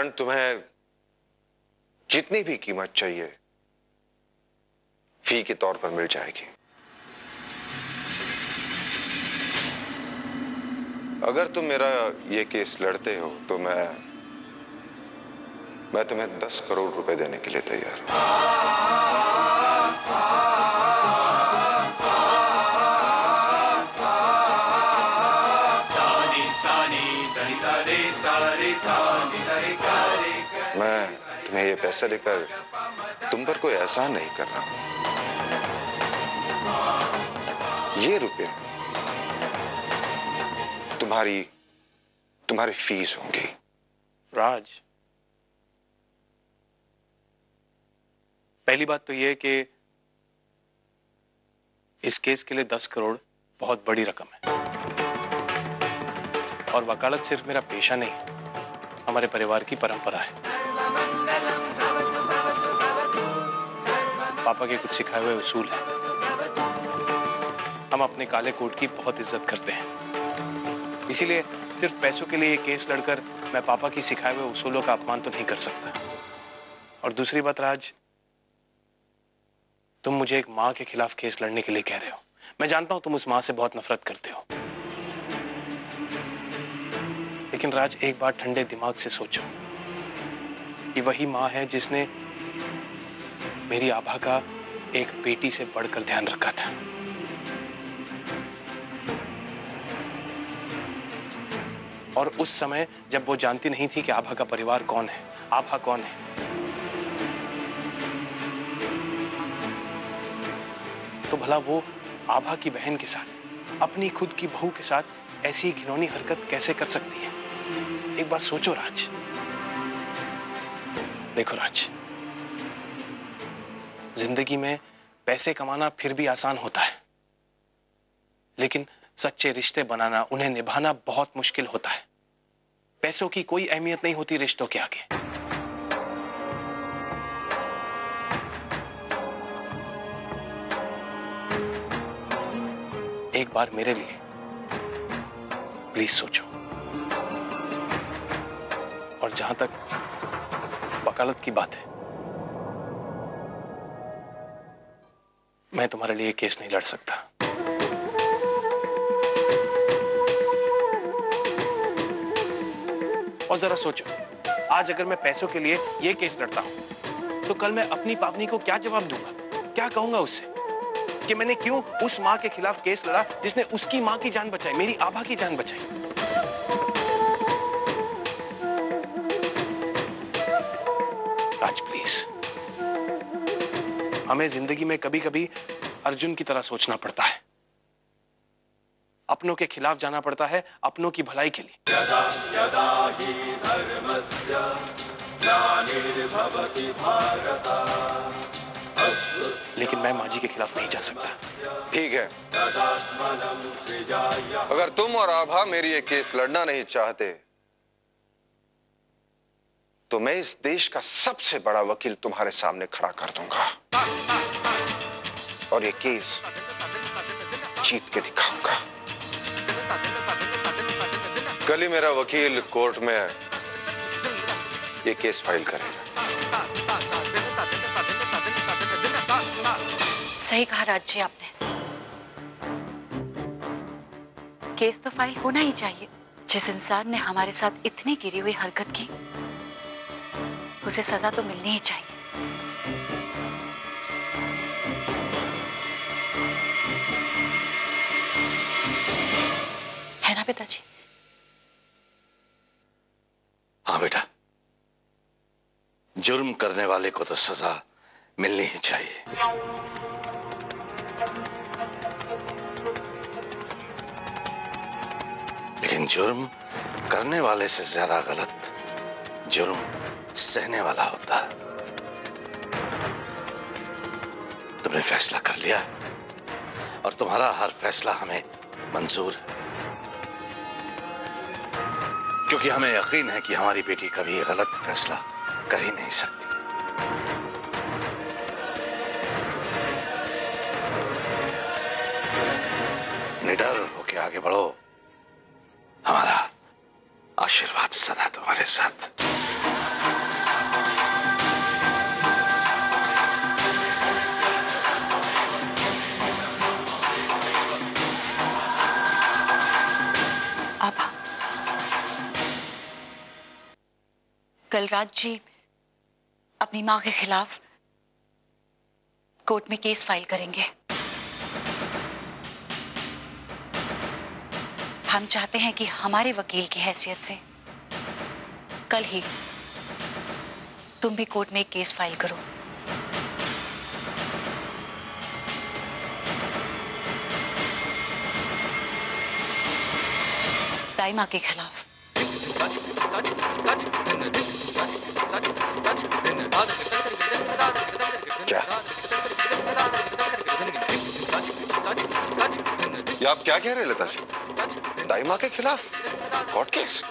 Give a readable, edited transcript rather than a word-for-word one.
कारण तुम्हें जितनी भी कीमत चाहिए फी के तौर पर मिल जाएगी। अगर तुम मेरा ये केस लड़ते हो तो मैं तुम्हें 10 करोड़ रुपए देने के लिए तैयार हूं। मैं तुम्हें ये पैसा देकर तुम पर कोई एहसान नहीं कर रहा हूं। ये रुपए तुम्हारी फीस होंगी। राज, पहली बात तो यह कि इस केस के लिए 10 करोड़ बहुत बड़ी रकम है और वकालत सिर्फ मेरा पेशा नहीं, हमारे परिवार की परंपरा है। पापा के कुछ सिखाए हुए उसूल हैं। हम अपने काले कोट की बहुत इज्जत करते हैं, इसीलिए सिर्फ पैसों के लिए ये केस लड़कर मैं पापा की सिखाए हुए उसूलों का अपमान तो नहीं कर सकता। और दूसरी बात राज, तुम मुझे एक मां के खिलाफ केस लड़ने के लिए कह रहे हो। मैं जानता हूं तुम उस मां से बहुत नफरत करते हो, लेकिन राज एक बार ठंडे दिमाग से सोचो कि वही मां है जिसने मेरी आभा का एक बेटी से बढ़कर ध्यान रखा था। और उस समय जब वो जानती नहीं थी कि आभा का परिवार कौन है, आभा कौन है, तो भला वो आभा की बहन के साथ, अपनी खुद की बहू के साथ ऐसी घिनौनी हरकत कैसे कर सकती है? एक बार सोचो राज। देखो राज, जिंदगी में पैसे कमाना फिर भी आसान होता है, लेकिन सच्चे रिश्ते बनाना, उन्हें निभाना बहुत मुश्किल होता है। पैसों की कोई अहमियत नहीं होती रिश्तों के आगे। एक बार मेरे लिए प्लीज सोचो। और जहां तक वकालत की बात है, मैं तुम्हारे लिए केस नहीं लड़ सकता। और जरा सोचो, आज अगर मैं पैसों के लिए यह केस लड़ता हूं, तो कल मैं अपनी पावनी को क्या जवाब दूंगा? क्या कहूंगा उससे कि मैंने क्यों उस मां के खिलाफ केस लड़ा जिसने उसकी मां की जान बचाई, मेरी आभा की जान बचाई? राज प्लीज, हमें जिंदगी में कभी कभी अर्जुन की तरह सोचना पड़ता है, अपनों के खिलाफ जाना पड़ता है अपनों की भलाई के लिए। यदा यदा ही धर्मस्य ग्लानिर्भवति भारत। लेकिन मैं मां जी के खिलाफ नहीं जा सकता। ठीक है, अगर तुम और आभा मेरी ये केस लड़ना नहीं चाहते तो मैं इस देश का सबसे बड़ा वकील तुम्हारे सामने खड़ा कर दूंगा और ये केस जीत के दिखाऊंगा। कल ही मेरा वकील कोर्ट में ये केस फाइल करेगा। सही कहा राज जी आपने, केस तो फाइल होना ही चाहिए। जिस इंसान ने हमारे साथ इतनी गिरी हुई हरकत की, उसे सजा तो मिलनी ही चाहिए। है ना पिताजी? हाँ बेटा, जुर्म करने वाले को तो सजा मिलनी ही चाहिए। लेकिन जुर्म करने वाले से ज्यादा गलत जुर्म सहने वाला होता है। तुमने फैसला कर लिया और तुम्हारा हर फैसला हमें मंजूर है, क्योंकि हमें यकीन है कि हमारी बेटी कभी गलत फैसला कर ही नहीं सकती। निडर होके आगे बढ़ो, हमारा आशीर्वाद सदा तुम्हारे साथ। कल रात जी अपनी मां के खिलाफ कोर्ट में केस फाइल करेंगे। हम चाहते हैं कि हमारे वकील की हैसियत से कल ही तुम भी कोर्ट में एक केस फाइल करो। दाई मां के खिलाफ। क्या ये आप क्या कह रहे हैं लता जी? दाई मां के खिलाफ कोर्ट केस?